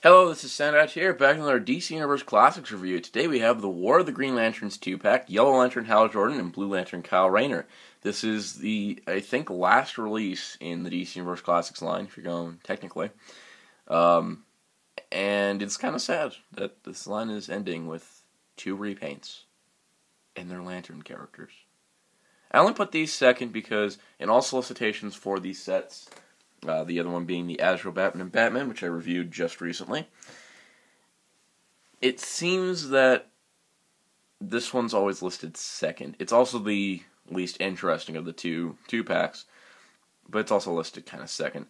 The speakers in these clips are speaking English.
Hello, this is Soundout here, back in our DC Universe Classics review. Today we have the War of the Green Lanterns 2-pack, Yellow Lantern Hal Jordan, and Blue Lantern Kyle Rayner. This is the, I think, last release in the DC Universe Classics line, if you're going technically. And it's kind of sad that this line is ending with 2 repaints and their Lantern characters. I only put these second because in all solicitations for these sets, the other one being the Azrael Batman and Batman, which I reviewed just recently, it seems that this one's always listed second. It's also the least interesting of the two packs, but it's also listed kind of second.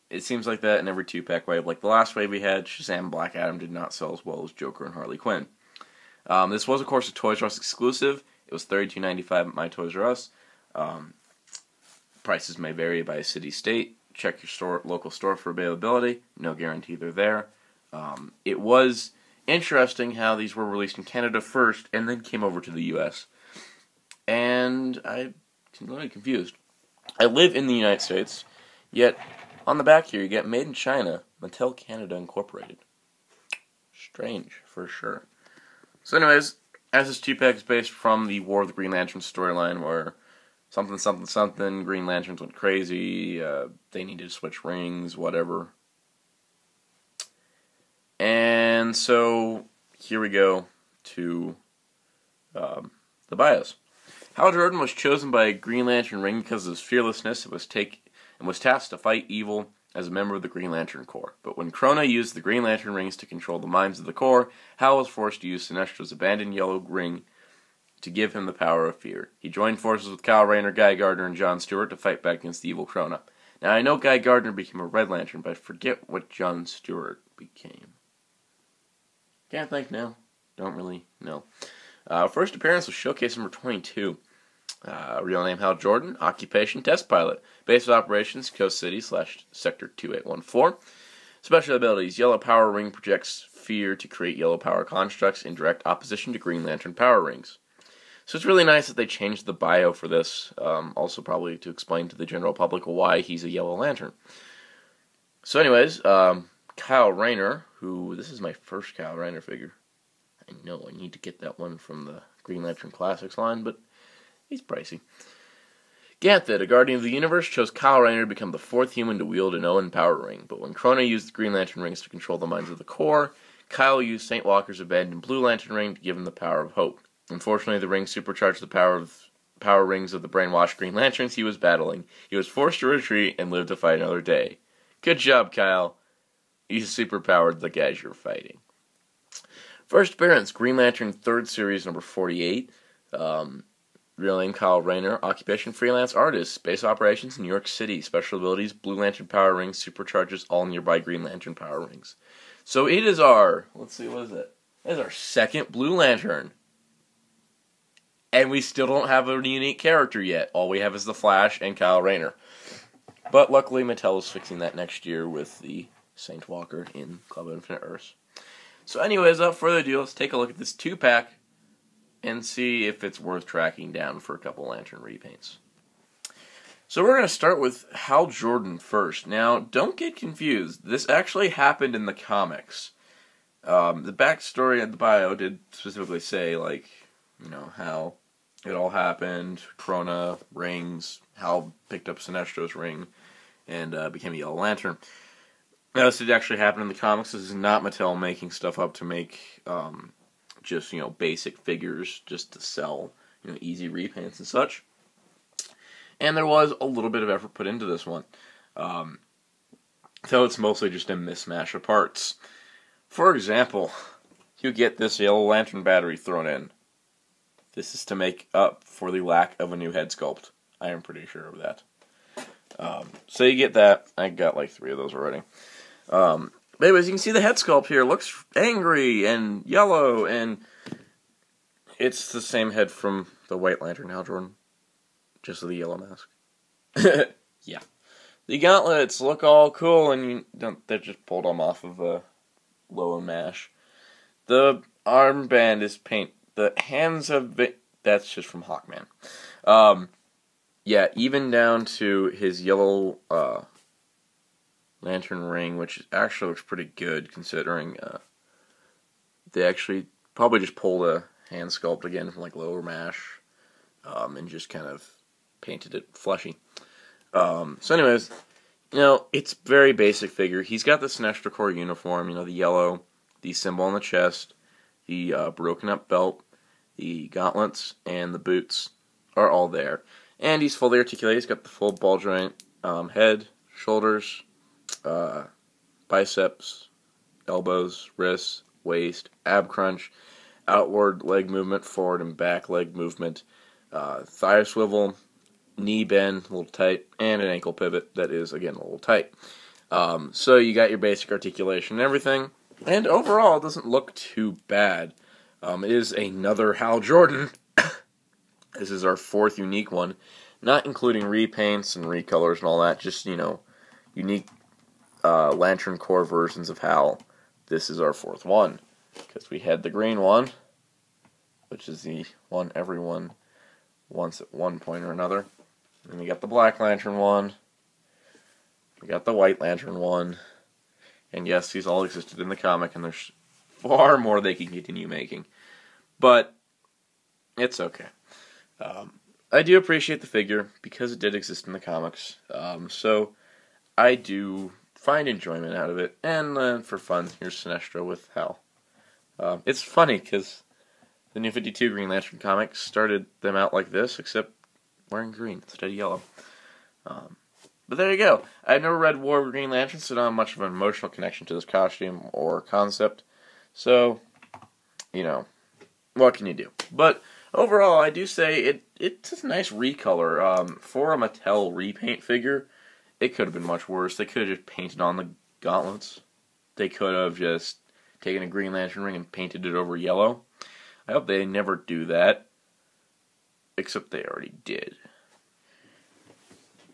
It seems like that in every 2-pack wave. Like the last wave we had, Shazam and Black Adam did not sell as well as Joker and Harley Quinn. This was, of course, a Toys R Us exclusive. It was $32.95 at my Toys R Us. Prices may vary by city, state. Check your local store for availability. No guarantee they're there. It was interesting how these were released in Canada first and then came over to the U.S. And I'm completely confused. I live in the United States, yet on the back here you get Made in China, Mattel Canada Incorporated. Strange, for sure. So anyways, as this 2-pack is based from the War of the Green Lanterns storyline where something, Green Lanterns went crazy, they needed to switch rings, whatever. And so, here we go to the bios. Hal Jordan was chosen by a Green Lantern ring because of his fearlessness and was tasked to fight evil as a member of the Green Lantern Corps. But when Krona used the Green Lantern rings to control the minds of the Corps, Hal was forced to use Sinestro's abandoned yellow ring to give him the power of fear. He joined forces with Kyle Rayner, Guy Gardner, and John Stewart to fight back against the evil Krona. Now, I know Guy Gardner became a Red Lantern, but I forget what John Stewart became. Can't think now. Don't really know. First appearance was Showcase number 22. Real name Hal Jordan. Occupation Test Pilot. Base of Operations Coast City / Sector 2814. Special abilities. Yellow Power Ring projects fear to create yellow power constructs in direct opposition to Green Lantern power rings. So it's really nice that they changed the bio for this, also probably to explain to the general public why he's a Yellow Lantern. So anyways, Kyle Rayner, who, this is my first Kyle Rayner figure. I know I need to get that one from the Green Lantern Classics line, but he's pricey. Ganthet, a Guardian of the Universe, chose Kyle Rayner to become the 4th human to wield an Owen power ring, but when Krona used the Green Lantern rings to control the minds of the Corps, Kyle used St. Walker's abandoned Blue Lantern ring to give him the power of hope. Unfortunately, the ring supercharged the power rings of the brainwashed Green Lanterns he was battling. He was forced to retreat and live to fight another day. Good job, Kyle. You superpowered the guys you're fighting. First appearance, Green Lantern 3rd Series, number 48. Real name, Kyle Rayner. Occupation, freelance artist. Base operations, New York City. Special abilities, Blue Lantern power rings, supercharges all nearby Green Lantern power rings. So it is our, let's see, what is it? It is our 2nd Blue Lantern. And we still don't have a unique character yet. All we have is the Flash and Kyle Rayner. But luckily Mattel is fixing that next year with the St. Walker in Club of Infinite Earths. So anyways, without further ado, let's take a look at this 2-pack and see if it's worth tracking down for a couple Lantern repaints. So we're going to start with Hal Jordan first. Now, don't get confused. This actually happened in the comics. The backstory of the bio did specifically say, like, you know, how it all happened, Krona, rings, Hal picked up Sinestro's ring, and became a Yellow Lantern. Now, this did actually happen in the comics. This is not Mattel making stuff up to make just, you know, basic figures just to sell, you know, easy repaints and such. And there was a little bit of effort put into this one. So it's mostly just a mismatch of parts. For example, you get this Yellow Lantern battery thrown in. This is to make up for the lack of a new head sculpt. I am pretty sure of that. So you get that. I got like 3 of those already. But anyways, you can see the head sculpt here. It looks angry and yellow, and it's the same head from the White Lantern Hal Jordan, just with the yellow mask. Yeah. The gauntlets look all cool, and they're just pulled them off of a Low Mash. The armband is paint. The hands have been... That's just from Hawkman. Yeah, even down to his yellow lantern ring, which actually looks pretty good considering they actually probably just pulled a hand sculpt again from like Lower Mash and just kind of painted it fleshy. So anyways, it's very basic figure. He's got the Sinestro Corps uniform, the yellow, the symbol on the chest, the broken up belt, the gauntlets, and the boots are all there. And he's fully articulated. He's got the full ball joint head, shoulders, biceps, elbows, wrists, waist, ab crunch, outward leg movement, forward and back leg movement, thigh swivel, knee bend, a little tight, and an ankle pivot that is, again, a little tight. So you got your basic articulation and everything, and overall it doesn't look too bad. It is another Hal Jordan. This is our fourth unique one, not including repaints and recolors and all that, just, unique Lantern Corps versions of Hal. This is our fourth one, because we had the green one, which is the one everyone wants at one point or another. And we got the Black Lantern one, we got the White Lantern one, and yes, these all existed in the comic, and there's far more they can continue making. But it's okay. I do appreciate the figure, because it did exist in the comics, so I do find enjoyment out of it, and for fun, here's Sinestro with Hal. It's funny, because the New 52 Green Lantern comics started them out like this, except wearing green instead of yellow. But there you go. I've never read War of Green Lantern, so I don't have much of an emotional connection to this costume or concept, so, what can you do? But overall, I do say it's a nice recolor. For a Mattel repaint figure, it could have been much worse. They could have just painted on the gauntlets. They could have just taken a Green Lantern ring and painted it over yellow. I hope they never do that. Except they already did.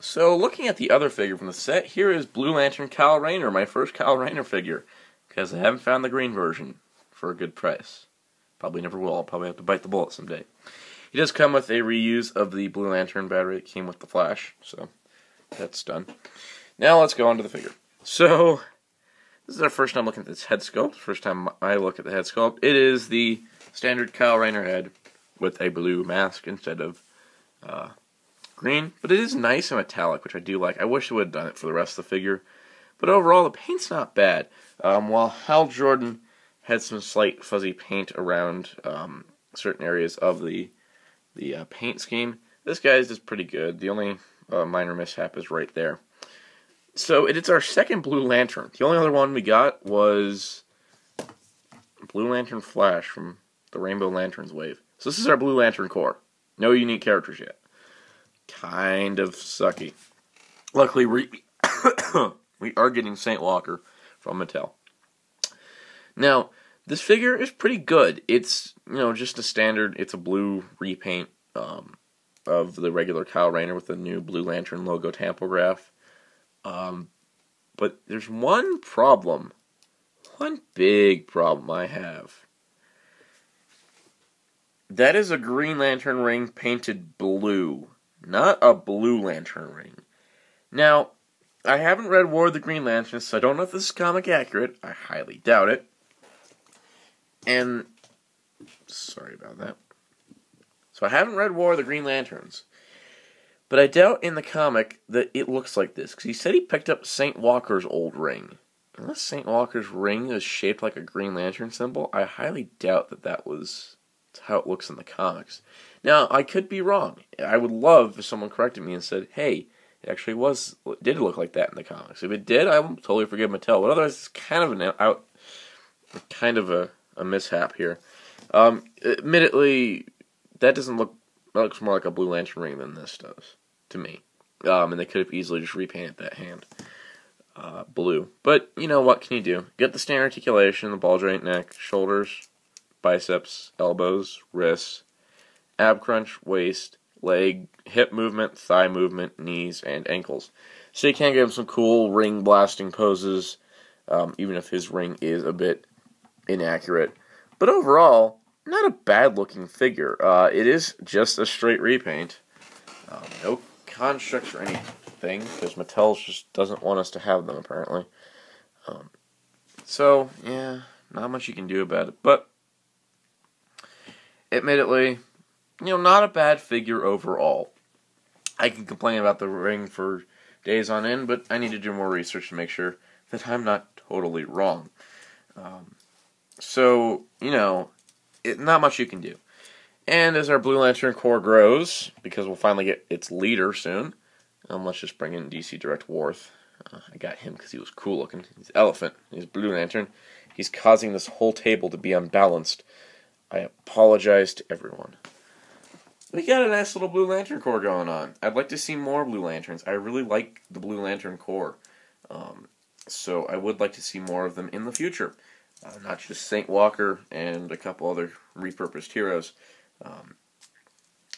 So, looking at the other figure from the set, here is Blue Lantern Hal Rayner, my first Hal Rayner figure. Because I haven't found the green version for a good price. Probably never will. I'll probably have to bite the bullet someday. He does come with a reuse of the Blue Lantern battery that came with the Flash, so that's done. Now let's go on to the figure. So, this is our first time looking at this head sculpt. First time I look at the head sculpt. It is the standard Hal Rayner head with a blue mask instead of green. But it is nice and metallic, which I do like. I wish it would have done it for the rest of the figure. But overall, the paint's not bad. While Hal Jordan had some slight fuzzy paint around certain areas of the paint scheme, this guy's just pretty good. The only minor mishap is right there. So it's our second Blue Lantern. The only other one we got was Blue Lantern Flash from the Rainbow Lanterns wave. So this is our Blue Lantern Corps. No unique characters yet. Kind of sucky. Luckily, we are getting St. Walker from Mattel. Now, this figure is pretty good. It's, just a standard, it's a blue repaint of the regular Hal Rayner with the new Blue Lantern logo tampograph. But there's one problem. One big problem I have. That is a Green Lantern ring painted blue, not a Blue Lantern ring. Now, I haven't read War of the Green Lanterns, so I don't know if this is comic accurate. I highly doubt it. And, sorry about that. So I haven't read War of the Green Lanterns. But I doubt in the comic that it looks like this, because he said he picked up St. Walker's old ring. Unless St. Walker's ring is shaped like a Green Lantern symbol, I highly doubt that was how it looks in the comics. Now, I could be wrong. I would love if someone corrected me and said, hey, it actually did look like that in the comics. If it did, I will totally forgive Mattel. But otherwise, it's kind of a mishap here. Admittedly, that looks more like a Blue Lantern ring than this does, to me. And they could have easily just repainted that hand blue. But, what can you do? Get the standard articulation, the ball joint neck, shoulders, biceps, elbows, wrists, ab crunch, waist, leg, hip movement, thigh movement, knees, and ankles. So you can give him some cool ring blasting poses, even if his ring is a bit inaccurate. But overall, not a bad looking figure. It is just a straight repaint. No constructs or any thing, because Mattel just doesn't want us to have them, apparently. So, yeah, not much you can do about it. But, admittedly, not a bad figure overall. I can complain about the ring for days on end, but I need to do more research to make sure that I'm not totally wrong. So, not much you can do. And as our Blue Lantern Corps grows, because we'll finally get its leader soon, let's just bring in DC Direct Worth. I got him because he was cool looking. He's Elephant. He's Blue Lantern. He's causing this whole table to be unbalanced. I apologize to everyone. We got a nice little Blue Lantern Corps going on. I'd like to see more Blue Lanterns. I really like the Blue Lantern Corps. So I would like to see more of them in the future. Not just Saint Walker and a couple other repurposed heroes.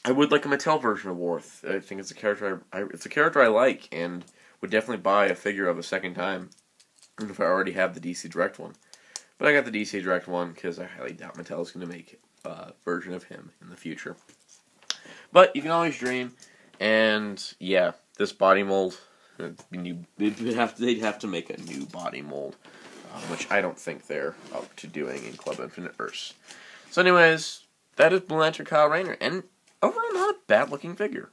I would like a Mattel version of Worth. I think it's a character I like, and would definitely buy a figure of a second time, even if I already have the DC Direct one. But I got the DC Direct one because I highly doubt Mattel is going to make a version of him in the future. But you can always dream, and yeah, this body mold, they'd have to make a new body mold, which I don't think they're up to doing in Club Infinite Earths. So anyways, that is Blue Lantern Kyle Rayner, and overall not a bad-looking figure.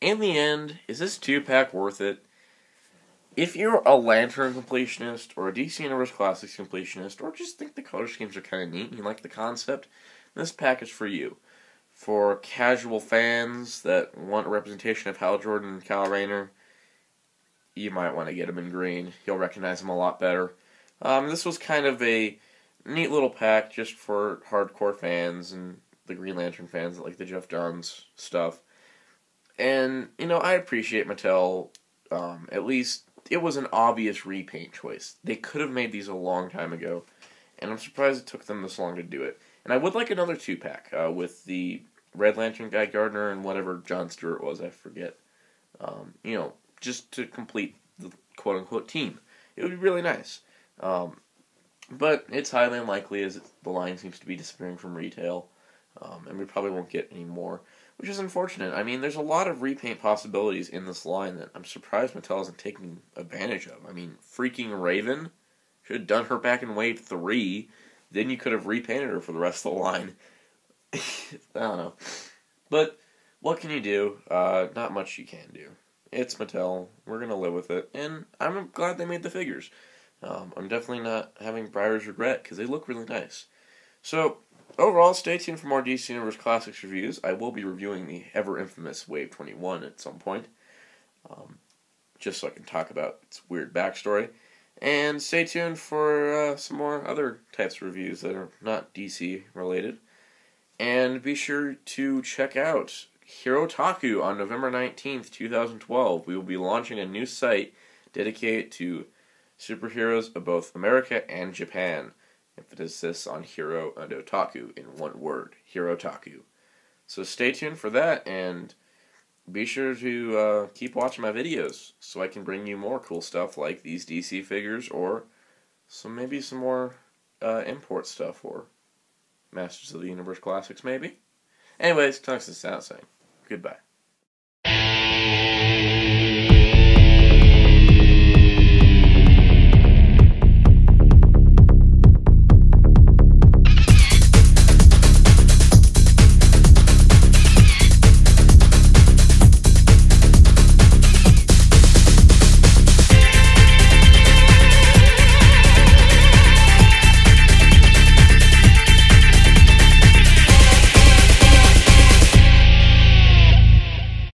In the end, is this 2-pack worth it? If you're a Lantern completionist, or a DC Universe Classics completionist, or just think the color schemes are kind of neat and you like the concept, this pack is for you. For casual fans that want a representation of Hal Jordan and Kyle Rayner, you might want to get him in green. You'll recognize him a lot better. This was kind of a neat little pack just for hardcore fans and the Green Lantern fans that like the Jeff Johns stuff. And, I appreciate Mattel. At least it was an obvious repaint choice. They could have made these a long time ago, and I'm surprised it took them this long to do it. And I would like another 2-pack with the Red Lantern Guy Gardner and whatever John Stewart was, I forget. Just to complete the quote-unquote team. It would be really nice. But it's highly unlikely as the line seems to be disappearing from retail. And we probably won't get any more, which is unfortunate. I mean, there's a lot of repaint possibilities in this line that I'm surprised Mattel isn't taking advantage of. I mean, freaking Raven should have done her back in Wave 3. Then you could have repainted her for the rest of the line. I don't know. But what can you do? Not much you can do. It's Mattel. We're going to live with it. And I'm glad they made the figures. I'm definitely not having Briar's regret because they look really nice. So, overall, stay tuned for more DC Universe Classics reviews. I will be reviewing the ever-infamous Wave 21 at some point. Just so I can talk about its weird backstory. And stay tuned for some more other types of reviews that are not DC related. And be sure to check out Hirotaku on November 19th, 2012. We will be launching a new site dedicated to superheroes of both America and Japan. Emphasis on hero and otaku in one word, Hirotaku. So stay tuned for that, and be sure to keep watching my videos so I can bring you more cool stuff like these DC figures or maybe some more import stuff or Masters of the Universe Classics maybe. Anyways, thanks to Soundout saying goodbye.